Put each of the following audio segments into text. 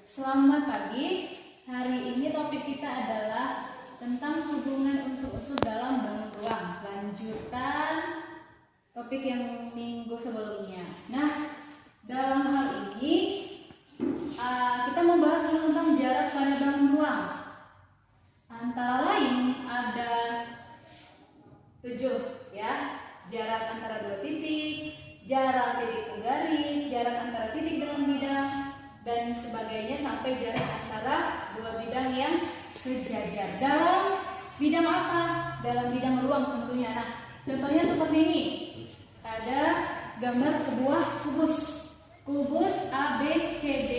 Selamat pagi. Hari ini topik kita adalah tentang hubungan unsur-unsur dalam bangun ruang. Lanjutan topik yang minggu sebelumnya. Nah, dalam hal ini kita membahas dulu tentang jarak pada bangun ruang. Antara lain ada 7 ya. Jarak antara 2 titik, jarak titik ke garis, jarak antara titik dengan bidang, dan sebagainya sampai jarak antara 2 bidang yang sejajar. Dalam bidang apa? Dalam bidang ruang tentunya. Nah, contohnya seperti ini. Ada gambar sebuah kubus. Kubus A, B, C, D,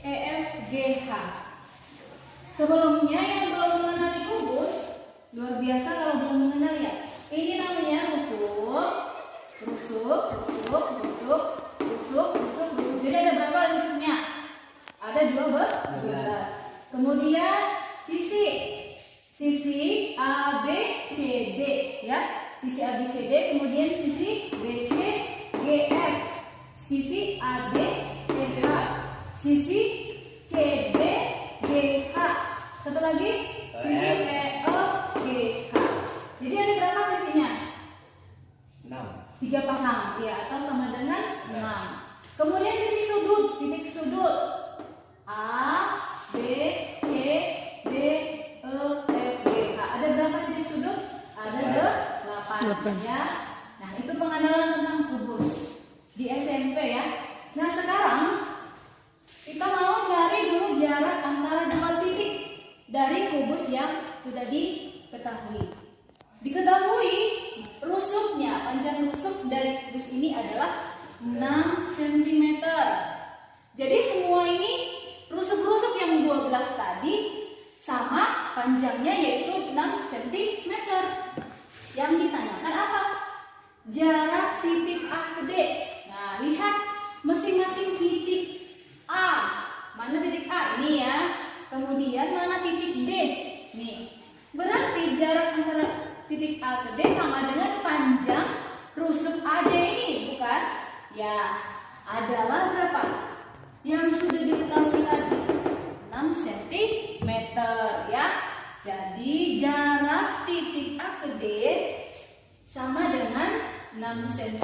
E, F, G, H. Sebelumnya yang belum mengenali kubus, luar biasa kalau belum mengenal ya. Ini namanya rusuk. Jadi ada berapa rusuknya? Ada 12. Kemudian sisi A, B, C, D ya. Sisi A, B, C, D. Kemudian sisi B, C, G, F. Sisi A, D, C, H. Sisi C, D, G, H. Satu lagi sisi E, O, G, H. Jadi ada berapa sisinya? 6. 3 pasang ya, atau sama dengan 6. Kemudian titik sudut A, B, C, D, E, F, G, H. Ada berapa titik sudut? Ada 8 ya. Nah, itu pengenalan tentang kubus di SMP ya. Nah, sekarang kita mau cari dulu jarak antara 2 titik dari kubus yang sudah diketahui. Diketahui rusuknya, panjang rusuk dari kubus ini adalah 6 cm. Jadi semua ini rusuk-rusuk yang 12 tadi sama panjangnya yaitu 6 cm. Yang ditanyakan apa? Jarak titik A ke D. Nah, lihat masing-masing titik A. Mana titik A? Ini ya. Kemudian mana titik D? Nih. Berarti jarak antara titik A ke D sama dengan panjang rusuk AD ini, bukan? Ya, adalah berapa? Yang sudah diketahui tadi 6 cm ya. Jadi jarak titik A ke D sama dengan 6 cm.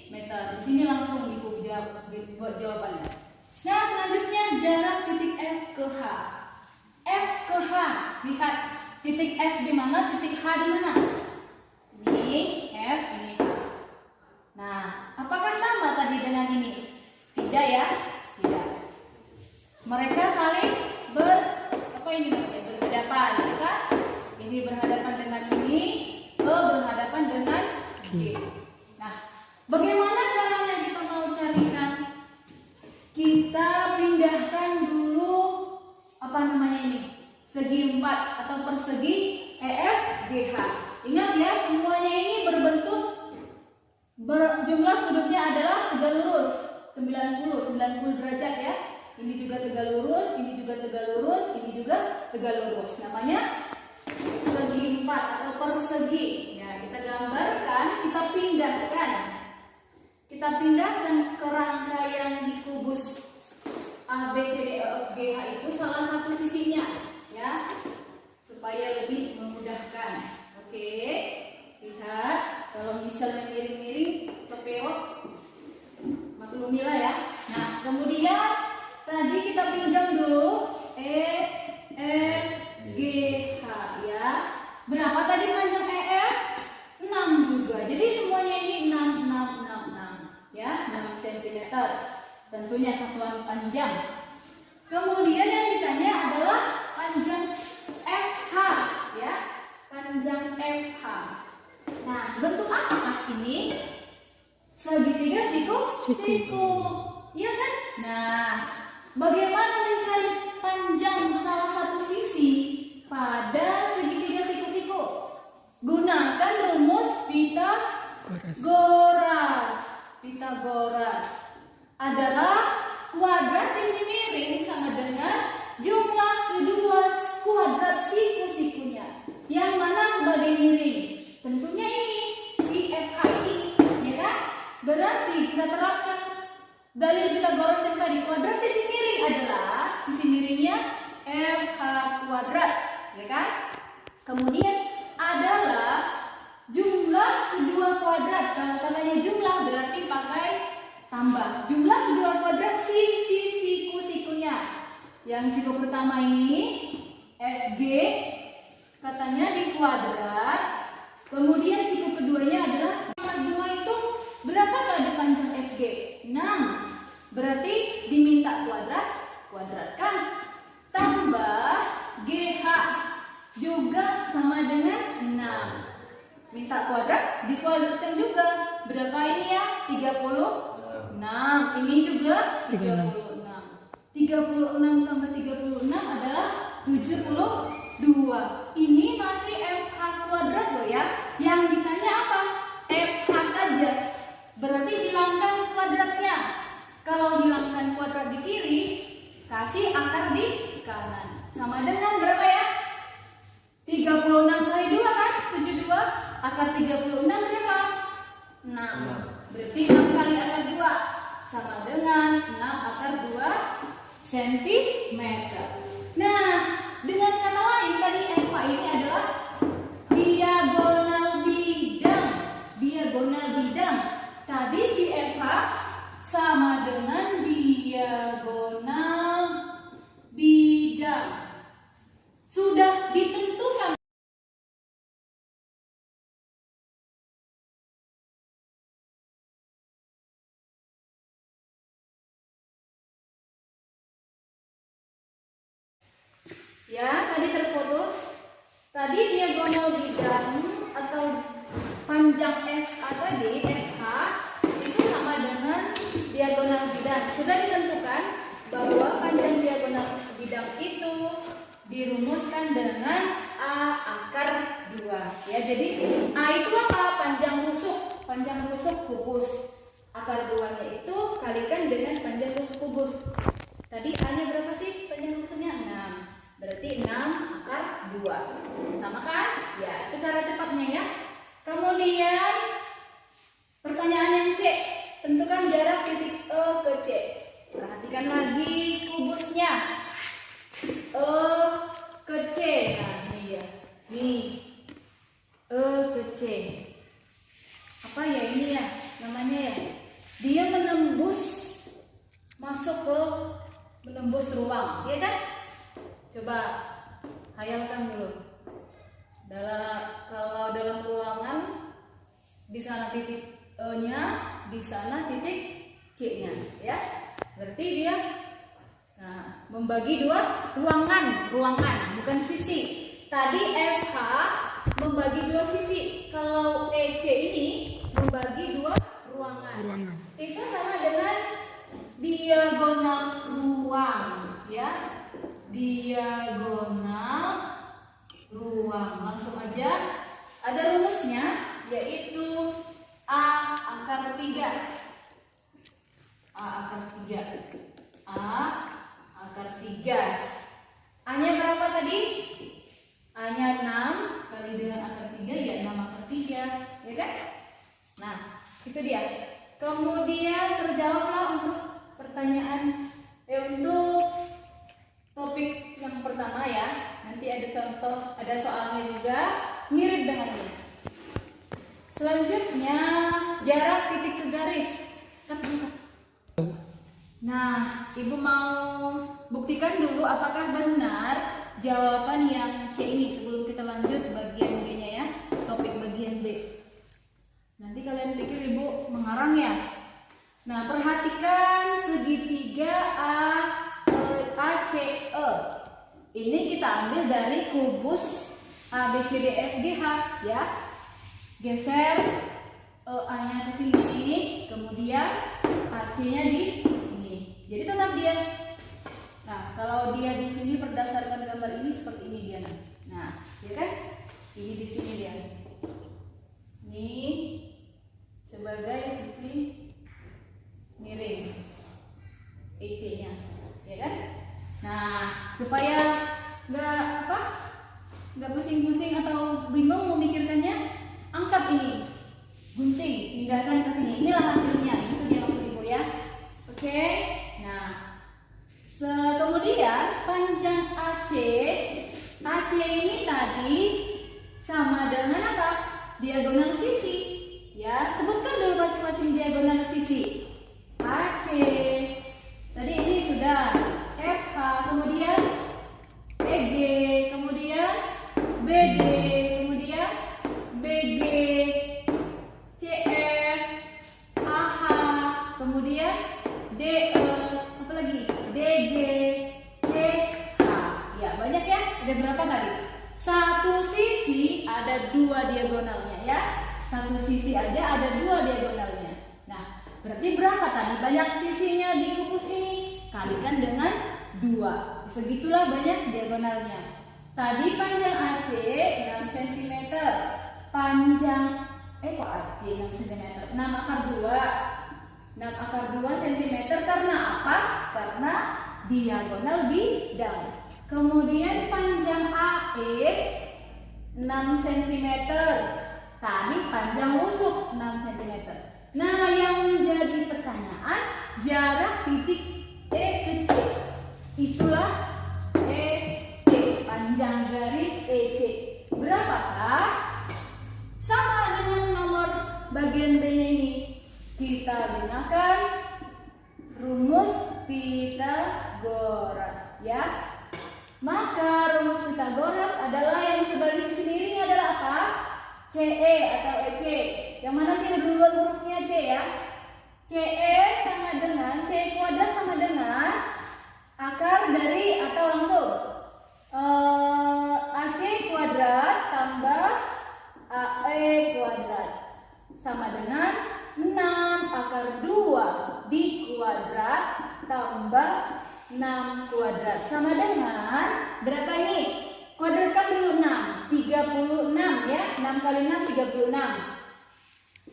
Di sini langsung Ibu buat jawabannya. Nah, selanjutnya jarak titik F ke H. F ke H, lihat titik F di mana, titik H di mana? Ini F, ini H. Nah, apakah sama tadi dengan ini? Tidak ya? Tidak. Mereka saling berhadapan, ya kan? Ini berhadapan dengan ini, berhadapan dengan G. Nah, bagaimana caranya kita mau carikan? Kita pindahkan dulu segi 4 atau persegi EFGH. Ingat ya, semuanya ini berbentuk jumlah sudutnya adalah tegak lurus 90 derajat ya. Ini juga tegak lurus, ini juga tegak lurus, ini juga tegak lurus. Namanya segi 4 atau persegi. Ya, kita gambarkan, kita pindahkan ke rangka yang di kubus A, B, C, D, E, F, G, H itu salah satu sisinya ya, supaya lebih memudahkan. Oke, lihat kalau misalnya miring-miring kepewok maklumilah ya. Nah, kemudian tadi kita pinjam dulu E, F, G, H ya. Berapa tadi panjang EF? 6 juga. Jadi semuanya ini 6 ya, 6 cm. Tentunya satuan panjang. Kemudian yang ditanya adalah panjang FH ya, panjang FH. Nah, bentuk apakah ini? Segitiga siku, ya kan? Nah, bagaimana mencari panjang salah satu sisi pada segitiga siku? Gunakan rumus Pitagoras. Adalah kuadrat sisi miring sama dengan jumlah kedua kuadrat siku-sikunya. Yang mana sebagai miring? Tentunya ini, si FH ini, ya kan? Berarti kita terapkan dalil Pitagoras yang tadi. Kuadrat sisi miring adalah sisi miringnya FH kuadrat, ya kan? Kemudian adalah jumlah kedua kuadrat. Kalau katanya jumlah berarti pakai tambah. Jumlah kedua kuadrat siku-sikunya. Yang siku pertama ini FG katanya di kuadrat. Kemudian siku keduanya adalah 2 itu berapa tadi panjang FG? 6. Berarti diminta kuadratkan. Tambah GH juga sama dengan 6. Minta kuadrat, dikuadratkan juga. Berapa ini ya? 36. Ini juga 36. 36 tambah 36 adalah 72. Ini masih FH kuadrat loh ya. Yang ditanya apa? FH saja. Berarti hilangkan kuadratnya. Kalau hilangkan kuadrat di kiri, kasih akar di kanan. Sama dengan berapa ya? 36 kali 2 kan? 72. Akar 36 berapa? 6. Berarti 6 kali akar 2 sama dengan 6 akar 2 cm. Nah, dengan kata lain tadi FH ini adalah diagonal bidang. Diagonal bidang. Tadi si FH sama dengan diagonal bidang. Sudah ditentukan. Ya, tadi terputus. Tadi diagonal bidang atau panjang FA tadi, FH itu sama dengan diagonal bidang. Sudah ditentukan bahwa panjang diagonal bidang itu dirumuskan dengan A akar 2. Ya, jadi A itu apa? Panjang rusuk. Panjang rusuk kubus. Akar 2-nya itu kalikan dengan panjang rusuk kubus. Tadi A-nya berapa sih? Panjang rusuknya 6. Berarti 6 akar 2. Sama kan? Ya, itu cara cepatnya ya. Kemudian pertanyaan yang C. Tentukan jarak titik E ke C. Perhatikan lagi kubusnya. E ke C. Nah, ini dia. Nih. E ke C. Apa ya ini ya? Namanya ya. Dia menembus ruang, ya kan? Coba hayalkan dulu. Kalau dalam ruangan di sana titik E-nya, di sana titik C-nya, ya. Berarti dia membagi dua ruangan, bukan sisi. Tadi FH membagi dua sisi. Kalau EC ini membagi dua ruangan. Itu sama dengan diagonal ruang, ya. Diagonal ruang. Langsung aja. Ada rumusnya, yaitu A akar 3. A akar 3. A akar 3. A-nya berapa tadi? A-nya 6 kali dengan akar 3, ya 6 akar 3, ya kan? Nah, itu dia. Kemudian terjawablah untuk pertanyaan untuk topik yang pertama ya. Nanti ada contoh, ada soalnya juga mirip dengan ini. Selanjutnya jarak titik ke garis. Nah, Ibu mau buktikan dulu apakah benar jawaban yang C ini sebelum kita lanjut bagian B-nya ya, topik bagian B. Nanti kalian pikir Ibu mengarang ya. Nah, perhatikan segitiga ACE. Ini kita ambil dari kubus ABCDFGH ya. Geser A-nya ke sini, kemudian AC-nya di sini. Jadi tetap dia. Nah, kalau dia di sini berdasarkan gambar ini seperti ini dia. Nah, ya kan? Ini di sini dia. Ini sebagai sisi miring EC-nya, ya kan? Nah, supaya nggak pusing-pusing atau bingung memikirkannya, angkat ini, gunting, pindahkan ke sini. Inilah hasilnya. Itu dia maksud Ibu ya. Oke. Nah, kemudian diagonal sisi. Ya, sebutkan dulu masing-masing diagonal sisi. AC. Tadi ini sudah. FH, kemudian EG, kemudian BD, kemudian BG, CF, AH, kemudian DE, apa lagi? DG, CH. Ya, banyak ya. Ada berapa tadi? Satu sisi ada dua diagonalnya ya. Satu sisi aja ada dua diagonalnya. Nah, berarti berapa tadi banyak sisinya di rumus ini? Kalikan dengan 2. Segitulah banyak diagonalnya. Tadi panjang AC 6 cm. Panjang kok AC 6 cm? 6 akar 2. 6 akar 2 cm karena apa? Karena diagonal bidang. Kemudian panjang AE 6 cm. Tadi panjang rusuk 6 cm. Nah, yang menjadi pertanyaan jarak titik E ke C. Itulah EC, panjang garis EC. Berapakah? Sama dengan nomor bagian B ini. Kita gunakan rumus Pythagoras ya. Maka rumus Pythagoras adalah yang sebagai sisi miring adalah apa? CE atau EC. Yang mana sih duluan hurufnya C ya? CE sama dengan C kuadrat sama dengan akar dari atau langsung AC kuadrat tambah AE kuadrat sama dengan 6 akar 2 di kuadrat tambah 6 kuadrat sama dengan berapa ini? Kuadratkan dulu 6, 36 ya. 6 kali 6 36.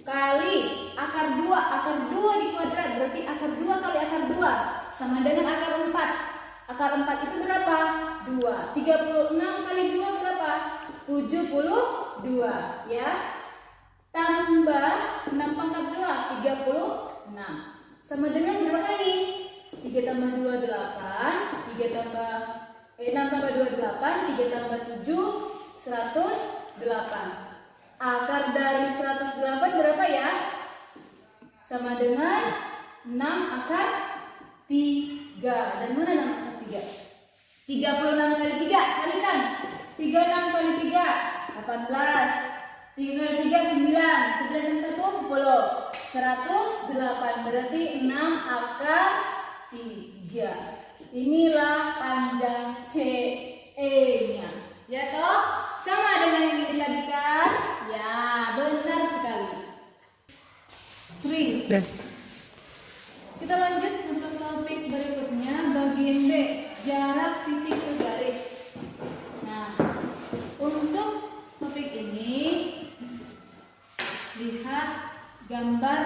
Kali akar 2 di kuadrat berarti akar 2 kali akar 2 sama dengan akar 4. Akar 4 itu berapa? 2. 36 kali 2 berapa? 72 ya. Tambah 6 pangkat 2 36. Sama dengan berapa nih? 3 tambah 2 8, 6 tambah 2 8, 3 tambah 7 108. Akar dari 108 berapa ya? Sama dengan 6 akar 3. Dan mana 6 akar 3? 36 kali 3, kalikan. 36 kali 3, 18. 3 kali 3, 9. 9 dan 1, 10. 108, berarti 6 akar 3. Inilah panjang CE-nya. Ya toh? Sama dengan yang ini tadi kan? Ya, benar sekali. 3. Kita lanjut untuk topik berikutnya, bagian B, jarak titik ke garis. Nah, untuk topik ini lihat gambar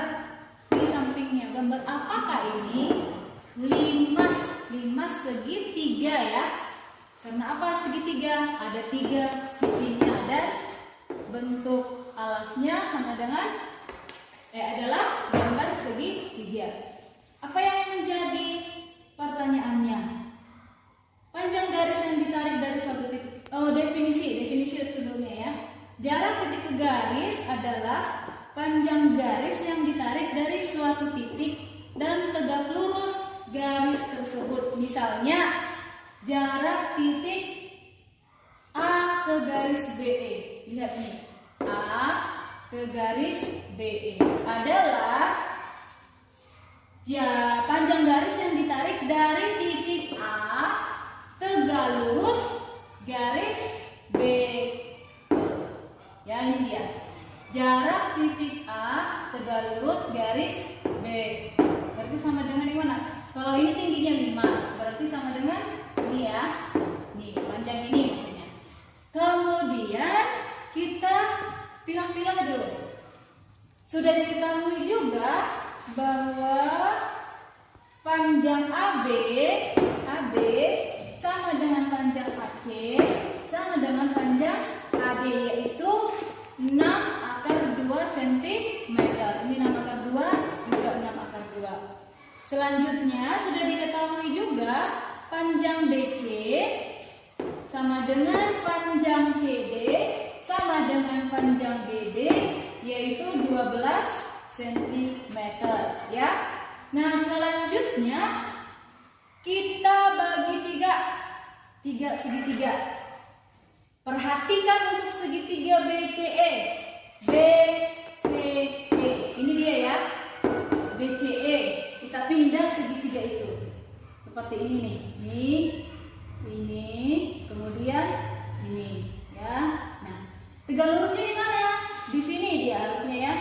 di sampingnya. Gambar apakah ini? Limas segitiga ya. Karena apa segitiga? Ada 3 sisinya dan bentuk alasnya sama dengan adalah gambar segitiga. Apa yang menjadi pertanyaannya? Panjang garis yang ditarik dari suatu titik. Definisi sebelumnya ya. Jarak titik ke garis adalah panjang garis yang ditarik dari suatu titik dan tegak lurus garis tersebut. Misalnya jarak titik A ke garis BE. Lihat nih. A ke garis BE adalah panjang garis yang ditarik dari titik A tegak lurus garis B. Ya, ini dia. Jarak titik A tegak lurus garis B. Berarti sama dengan yang mana? Kalau ini tingginya 5, berarti sama dengan ini ya. Nih, panjang ini maksudnya. Kemudian kita pilah-pilah dulu. Sudah diketahui juga bahwa panjang AB sama dengan panjang AC sama dengan panjang AD, yaitu 6 akar 2 cm. Ini 6 akar 2, juga 6 akar 2. Selanjutnya sudah diketahui juga panjang BC sama dengan panjang CD sama dengan panjang BD, yaitu 12 cm ya. Nah, selanjutnya kita bagi tiga segitiga. Perhatikan untuk segitiga BCE. Ini dia ya. BCE. Kita pindah segitiga itu. Seperti ini nih. Ini, kemudian ini ya. Nah, tegak lurusnya di mana? Di sini dia harusnya ya.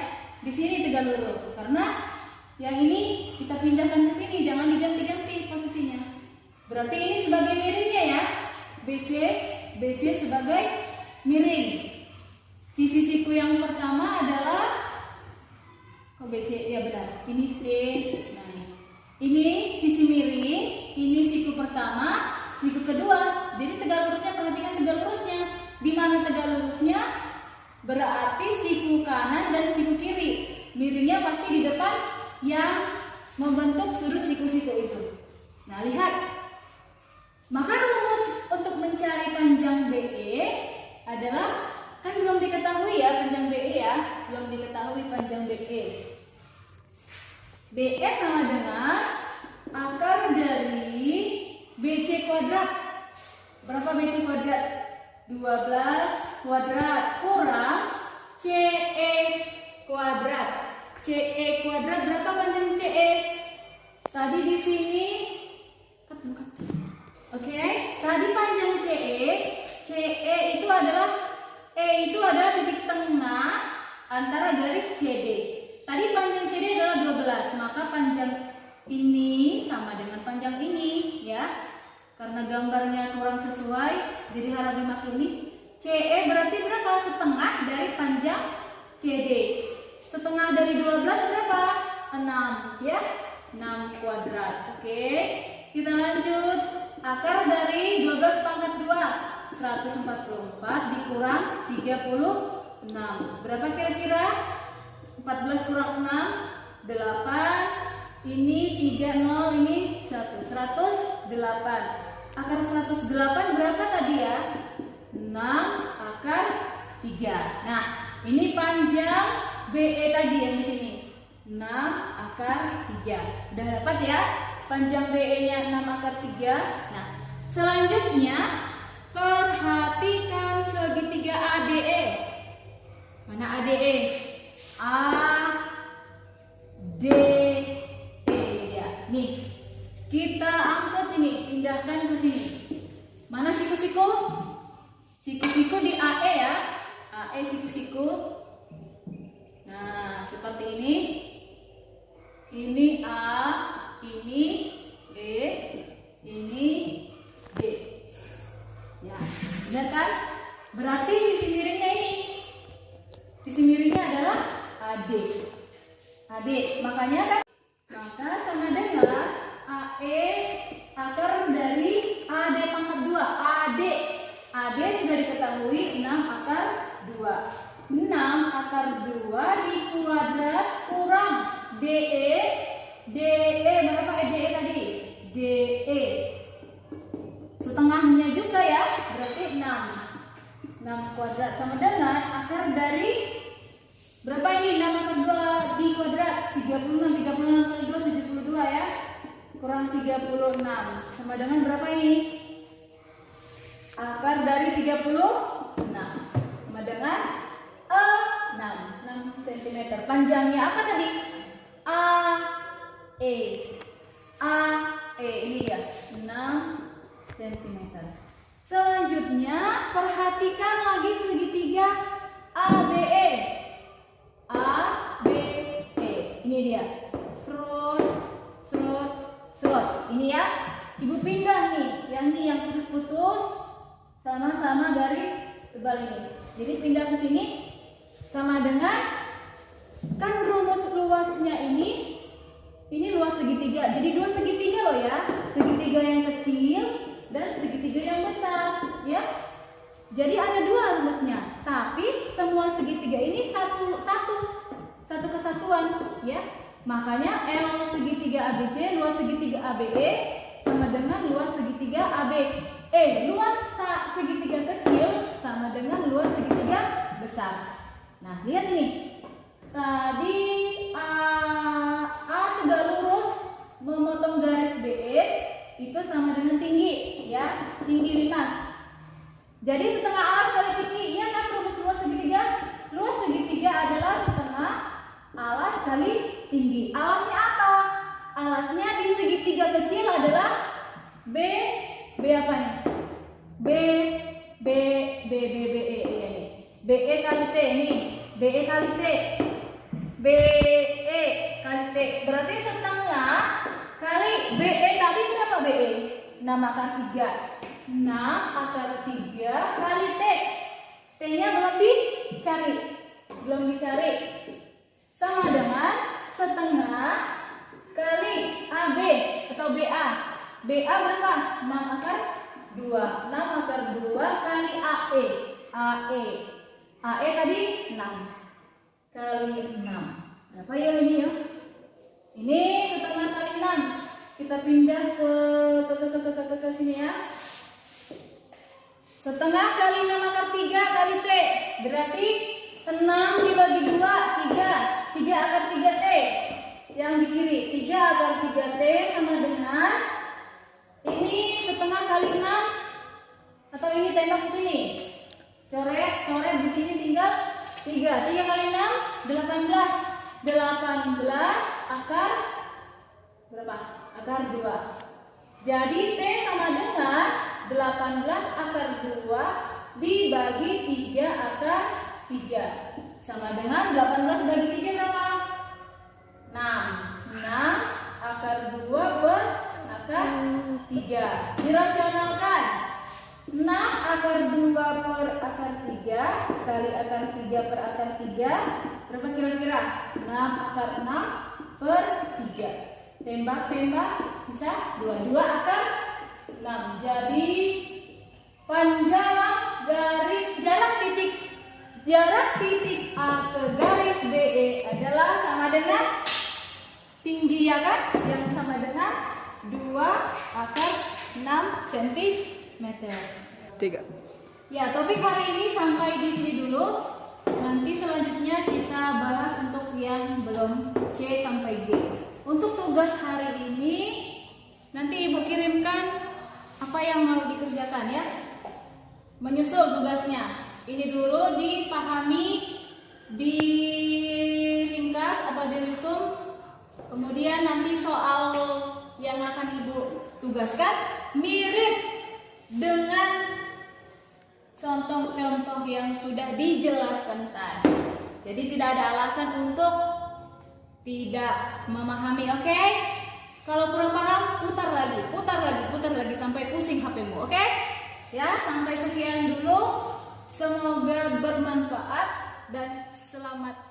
Di sini tegak lurus. Karena yang ini kita pindahkan ke sini, jangan diganti-ganti posisinya. Berarti ini sebagai miringnya ya. BC sebagai miring. Sisi siku yang pertama adalah BC ya benar. Ini P. Nah, ini sisi miring, ini siku pertama, siku kedua. Jadi tegak lurusnya, perhatikan tegak lurusnya. Di mana tegak lurusnya? Berarti siku kanan dan siku kiri. Miringnya pasti di depan yang membentuk sudut siku-siku itu. Nah, lihat. Maka rumus untuk mencari panjang BE adalah, kan belum diketahui ya panjang BE ya, belum diketahui panjang BE. BE sama dengan akar dari BC kuadrat. Berapa BC kuadrat? 12 kuadrat kurang CE kuadrat. CE kuadrat berapa panjang CE? Tadi di sini Oke, tadi panjang CE itu adalah E itu adalah titik tengah antara garis CD. Tadi panjang CD adalah 12, maka panjang ini sama dengan panjang ini ya. Karena gambarnya kurang sesuai, jadi harap dimaklumi. CE berarti berapa? Setengah dari panjang CD. Setengah dari 12 berapa? 6 ya. 6 kuadrat. Oke, kita lanjut. Akar dari 12 pangkat 2 144 dikurang 36. Berapa kira-kira? 14 kurang 6 8. Ini 30, ini 1 108. Akar 108 berapa tadi ya? 6 akar 3. Nah, ini panjang BE tadi yang di sini. 6 akar 3. Udah dapat ya? Panjang BE-nya 6 akar 3. Nah, selanjutnya perhatikan segitiga ADE. Mana ADE? ADE ya. Nih, kita angkut ini, pindahkan ke sini. Mana siku-siku? Siku-siku di AE ya. AE siku-siku. Nah, seperti ini. Ini A, ini E, ini D. Ya, benar kan? Berarti sisi miringnya ini. Sisi miringnya adalah AD. AD, makanya kan? Maka sama dengan AE akar dari AD pangkat 2. AD sudah diketahui 6 akar 2. 6 akar 2 dikuadrat kurang DE berapa DE tadi? DE setengahnya juga ya, berarti 6 kuadrat sama dengan akar dari berapa ini? 6 akar 2 di kuadrat 36 kali 2 72 ya, kurang 36 sama dengan berapa ini? Akar dari 36 sama dengan 6 cm. Panjangnya apa tadi? AE ini dia 6 cm. Selanjutnya perhatikan lagi segitiga ABE. Ini dia. Serot. Ini ya. Ibu pindah nih. Yang ini yang putus-putus sama-sama garis tebal ini. Jadi pindah ke sini sama dengan, kan rumus luasnya ini luas segitiga. Jadi dua segitiga loh ya. Segitiga yang kecil dan segitiga yang besar ya. Jadi ada dua rumusnya. Tapi semua segitiga ini satu kesatuan ya. Makanya L segitiga ABC, luas segitiga ABE sama dengan luas segitiga ABE. Luas segitiga kecil sama dengan luas segitiga besar. Nah, lihat ini. Tadi A tegak lurus memotong garis BE itu sama dengan tinggi, ya, tinggi limas. Jadi setengah alas kali tinggi, ya kan, rumus luas segitiga? Luas segitiga adalah setengah alas kali tinggi. Alasnya apa? Alasnya di segitiga kecil adalah B apa nih? B, BE kali T ini, BE kali T, BE kali T. Berarti setengah kali BE tadi berapa BE? 6 akar 3. 6 akar 3 kali T. T-nya belum dicari. Sama dengan setengah kali AB atau BA. BA berapa? 6 akar 2. 6 akar 2 kali AE. AE tadi 6 kali 6. Berapa ya ini ya? Ini setengah kali 6. Kita pindah ke sini ya. Setengah kali 6 akar 3 kali T. Berarti 6 dibagi 2, 3. 3 akar 3 T. Yang di kiri, 3 akar 3 T sama dengan ini setengah kali 6. Atau ini tembak ke sini. Coret di sini tinggal 3. 3 kali 6, 18. 18 akar berapa? Akar 2. Jadi T sama dengan 18 akar 2 dibagi 3 akar 3 sama dengan 18 bagi 3 berapa? 6. 6 akar 2 per akar 3. Dirasionalkan. 6 akar 2 per akar 3 kali akar 3 per akar 3 berapa kira-kira? 6 akar 6 per 3. Tembak sisa 22 akar 6. Jadi panjang jarak titik A ke garis BE adalah sama dengan tinggi, ya kan? Yang sama dengan 2 akar 6 cm. 3. Ya, topik hari ini sampai di sini dulu. Nanti selanjutnya kita bahas untuk yang belum C sampai D. Untuk tugas hari ini nanti Ibu kirimkan apa yang mau dikerjakan ya. Menyusul tugasnya. Ini dulu dipahami, diringkas atau diresum. Kemudian nanti soal yang akan Ibu tugaskan mirip dengan contoh-contoh yang sudah dijelaskan tadi. Jadi tidak ada alasan untuk tidak memahami, oke? Kalau kurang paham, putar lagi sampai pusing HP-mu, oke? Ya, sampai sekian dulu. Semoga bermanfaat dan selamat